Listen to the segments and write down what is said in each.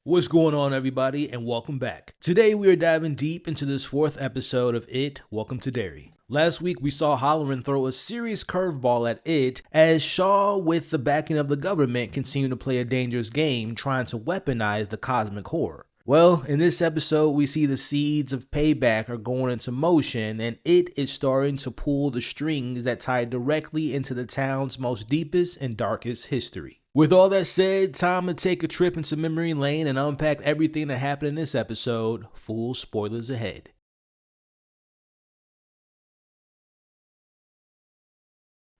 What's going on, everybody, and welcome back. Today we are diving deep into this fourth episode of It, Welcome to Derry. Last week we saw Halloran throw a serious curveball at It as Shaw, with the backing of the government, continued to play a dangerous game trying to weaponize the cosmic horror. Well, in this episode we see the seeds of payback are going into motion, and It is starting to pull the strings that tie directly into the town's most deepest and darkest history. With all that said, time to take a trip into memory lane and unpack everything that happened in this episode. Full spoilers ahead.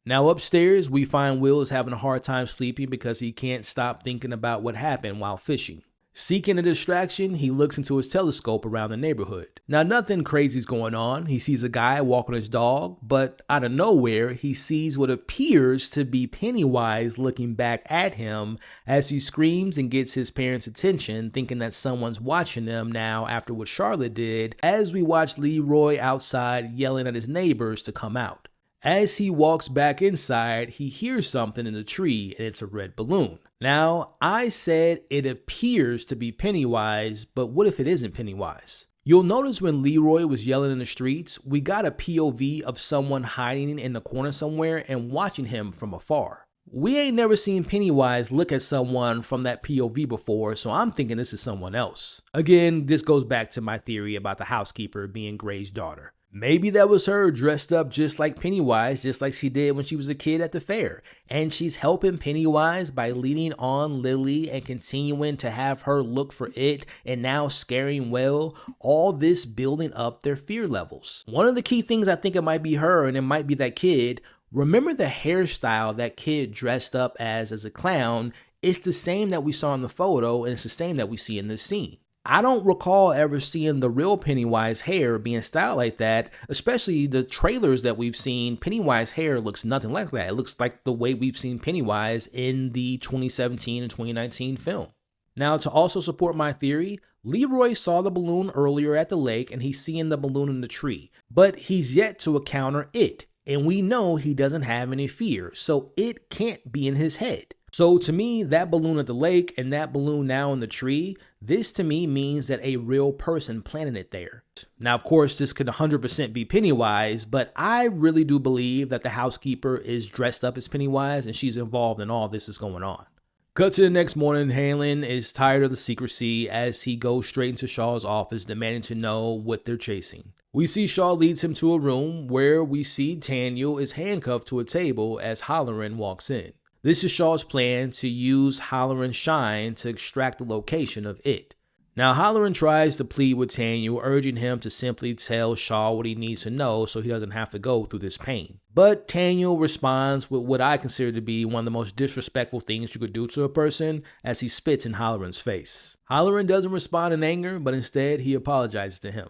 Now upstairs, we find Will is having a hard time sleeping because he can't stop thinking about what happened while fishing. Seeking a distraction, he looks into his telescope around the neighborhood. Now, nothing crazy is going on. He sees a guy walking his dog, but out of nowhere, he sees what appears to be Pennywise looking back at him as he screams and gets his parents' attention, thinking that someone's watching them now after what Charlotte did, as we watch Leroy outside yelling at his neighbors to come out. As he walks back inside, he hears something in the tree, and it's a red balloon. Now, I said it appears to be Pennywise, but what if it isn't Pennywise? You'll notice when Leroy was yelling in the streets, we got a POV of someone hiding in the corner somewhere and watching him from afar. We ain't never seen Pennywise look at someone from that POV before, so I'm thinking this is someone else. Again, this goes back to my theory about the housekeeper being Gray's daughter. Maybe that was her dressed up just like Pennywise, just like she did when she was a kid at the fair. And she's helping Pennywise by leaning on Lily and continuing to have her look for it and now scaring Will. All this building up their fear levels. One of the key things I think it might be her, and it might be that kid. Remember the hairstyle that kid dressed up as a clown? It's the same that we saw in the photo, and it's the same that we see in this scene. I don't recall ever seeing the real Pennywise hair being styled like that, especially the trailers that we've seen. Pennywise hair looks nothing like that. It looks like the way we've seen Pennywise in the 2017 and 2019 film. Now, to also support my theory, Leroy saw the balloon earlier at the lake and he's seeing the balloon in the tree, but he's yet to encounter it, and we know he doesn't have any fear, so it can't be in his head. So to me, that balloon at the lake and that balloon now in the tree, this to me means that a real person planted it there. Now, of course, this could 100% be Pennywise, but I really do believe that the housekeeper is dressed up as Pennywise and she's involved in all this is going on. Cut to the next morning, Hanlon is tired of the secrecy as he goes straight into Shaw's office demanding to know what they're chasing. We see Shaw leads him to a room where we see Daniel is handcuffed to a table as Halloran walks in. This is Shaw's plan to use Halloran's shine to extract the location of it. Now, Halloran tries to plead with Daniel, urging him to simply tell Shaw what he needs to know so he doesn't have to go through this pain. But Daniel responds with what I consider to be one of the most disrespectful things you could do to a person as he spits in Halloran's face. Halloran doesn't respond in anger, but instead he apologizes to him.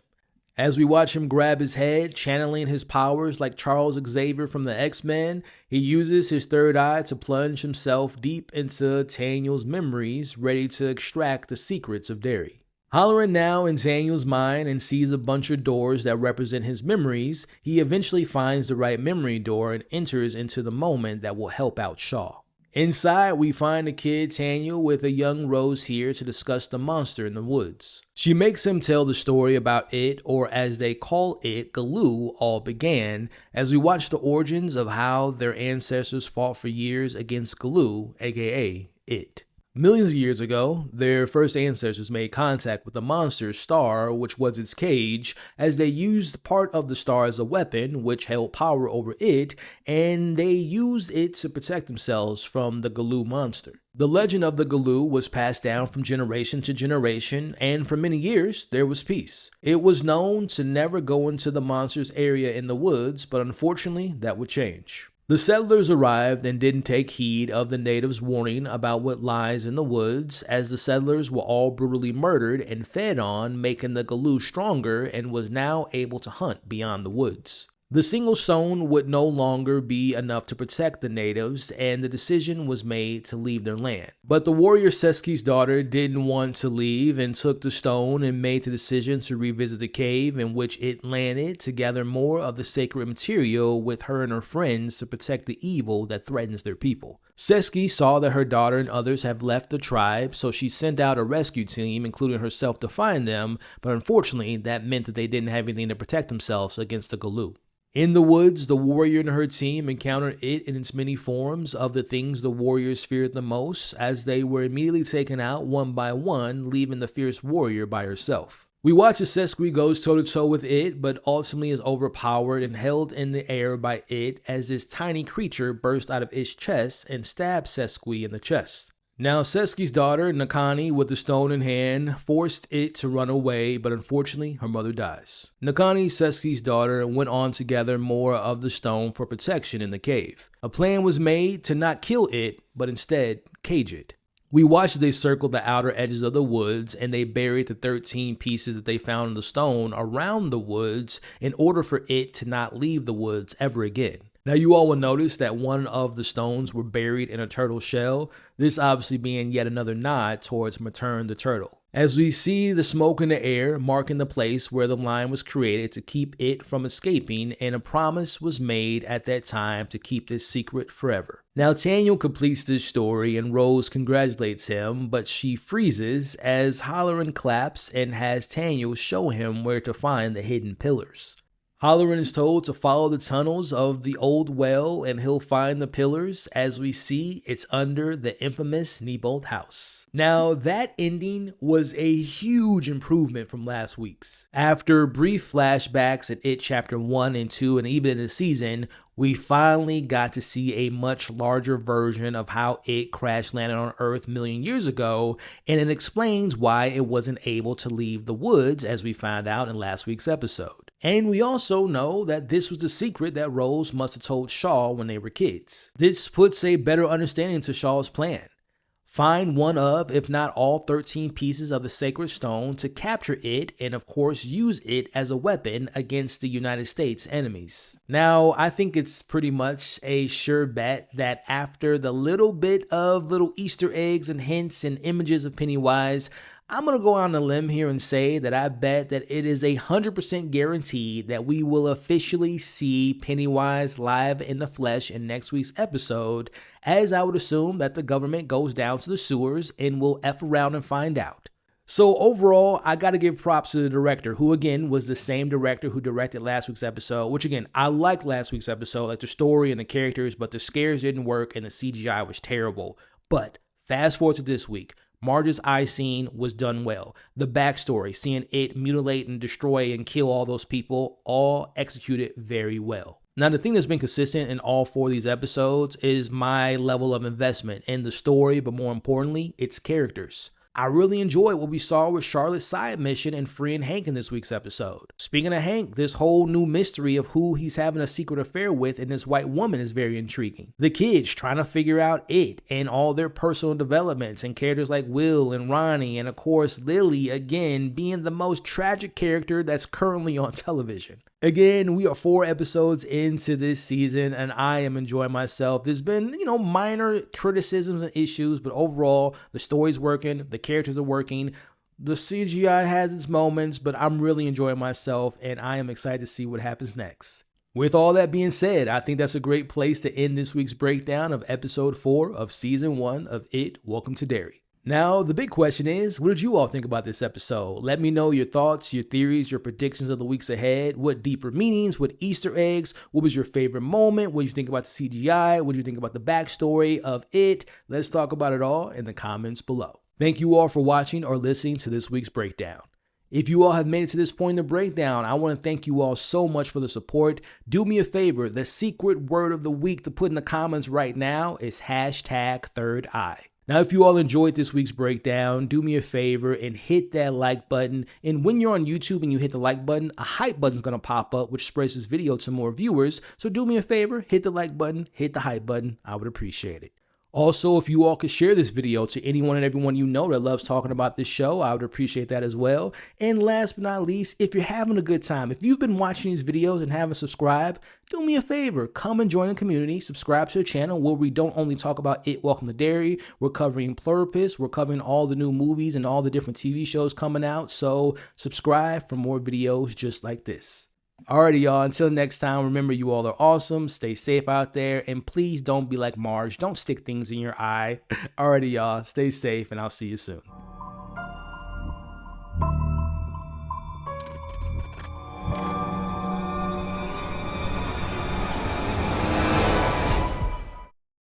As we watch him grab his head, channeling his powers like Charles Xavier from the X-Men, he uses his third eye to plunge himself deep into Daniel's memories, ready to extract the secrets of Derry. Halloran now in Daniel's mind and sees a bunch of doors that represent his memories. He eventually finds the right memory door and enters into the moment that will help out Shaw. Inside, we find the kid Daniel with a young Rose here to discuss the monster in the woods. She makes him tell the story about it, or as they call it, Galoo, all began, as we watch the origins of how their ancestors fought for years against Galoo, aka it. Millions of years ago, their first ancestors made contact with the monster's star, which was its cage, as they used part of the star as a weapon, which held power over it, and they used it to protect themselves from the Galoo monster. The legend of the Galoo was passed down from generation to generation, and for many years, there was peace. It was known to never go into the monster's area in the woods, but unfortunately, that would change. The settlers arrived and didn't take heed of the natives' warning about what lies in the woods, as the settlers were all brutally murdered and fed on, making the Galoo stronger and was now able to hunt beyond the woods. The single stone would no longer be enough to protect the natives, and the decision was made to leave their land. But the warrior Seski's daughter didn't want to leave and took the stone and made the decision to revisit the cave in which it landed to gather more of the sacred material with her and her friends to protect the evil that threatens their people. Seski saw that her daughter and others have left the tribe, so she sent out a rescue team, including herself, to find them, but unfortunately that meant that they didn't have anything to protect themselves against the Galoo. In the woods, the warrior and her team encountered it in its many forms of the things the warriors feared the most, as they were immediately taken out one by one, leaving the fierce warrior by herself. We watch as Seski goes toe-to-toe with it, but ultimately is overpowered and held in the air by it as this tiny creature burst out of its chest and stabbed Seski in the chest. Now, Seski's daughter, Nakani, with the stone in hand, forced it to run away, but unfortunately, her mother dies. Nakani, Seski's daughter, went on to gather more of the stone for protection in the cave. A plan was made to not kill it, but instead cage it. We watched as they circled the outer edges of the woods, and they buried the 13 pieces that they found in the stone around the woods in order for it to not leave the woods ever again. Now, you all will notice that one of the stones were buried in a turtle shell, this obviously being yet another nod towards Matern the turtle. As we see the smoke in the air marking the place where the line was created to keep it from escaping, and a promise was made at that time to keep this secret forever. Now, Daniel completes this story and Rose congratulates him, but she freezes as Halloran claps and has Daniel show him where to find the hidden pillars. Halloran is told to follow the tunnels of the old well and he'll find the pillars. As we see, it's under the infamous Neibolt house. Now, that ending was a huge improvement from last week's. After brief flashbacks at It Chapter 1 and 2 and even in the season, we finally got to see a much larger version of how it crash landed on Earth a million years ago, and it explains why it wasn't able to leave the woods, as we found out in last week's episode. And we also know that this was the secret that Rose must have told Shaw when they were kids. This puts a better understanding to Shaw's plan. Find one of, if not all, 13 pieces of the sacred stone to capture it and of course use it as a weapon against the United States enemies. Now, I think it's pretty much a sure bet that after the little bit of little Easter eggs and hints and images of Pennywise, I'm going to go on a limb here and say that I bet that it is 100% guaranteed that we will officially see Pennywise live in the flesh in next week's episode, as I would assume that the government goes down to the sewers and will F around and find out. So overall, I got to give props to the director, who again was the same director who directed last week's episode, which again, I liked last week's episode, like the story and the characters, but the scares didn't work and the CGI was terrible. But fast forward to this week. Marge's eye scene was done well. The backstory, seeing it mutilate and destroy and kill all those people, all executed very well. Now, the thing that's been consistent in all 4 of these episodes is my level of investment in the story, but more importantly, its characters. I really enjoyed what we saw with Charlotte's side mission and freeing Hank in this week's episode. Speaking of Hank, this whole new mystery of who he's having a secret affair with and this white woman is very intriguing. The kids trying to figure out it and all their personal developments, and characters like Will and Ronnie, and of course Lily again being the most tragic character that's currently on television. Again, we are 4 episodes into this season and I am enjoying myself. There's been, minor criticisms and issues, but overall, the story's working, the characters are working, the CGI has its moments, but I'm really enjoying myself and I am excited to see what happens next. With all that being said, I think that's a great place to end this week's breakdown of episode 4 of season 1 of It, Welcome to Derry. Now, the big question is, what did you all think about this episode? Let me know your thoughts, your theories, your predictions of the weeks ahead. What deeper meanings, what Easter eggs, what was your favorite moment? What did you think about the CGI? What did you think about the backstory of it? Let's talk about it all in the comments below. Thank you all for watching or listening to this week's breakdown. If you all have made it to this point in the breakdown, I want to thank you all so much for the support. Do me a favor, the secret word of the week to put in the comments right now is #3rdeye. Now, if you all enjoyed this week's breakdown, do me a favor and hit that like button. And when you're on YouTube and you hit the like button, a hype button is going to pop up, which spreads this video to more viewers. So do me a favor, hit the like button, hit the hype button. I would appreciate it. Also, if you all could share this video to anyone and everyone you know that loves talking about this show, I would appreciate that as well. And last but not least, if you're having a good time, if you've been watching these videos and haven't subscribed, do me a favor, come and join the community, subscribe to the channel where we don't only talk about It, Welcome to Derry, we're covering Pluribus, we're covering all the new movies and all the different TV shows coming out, so subscribe for more videos just like this. Alrighty, y'all, until next time, remember you all are awesome, stay safe out there, and please don't be like Marge, don't stick things in your eye. Alrighty, y'all, stay safe, and I'll see you soon.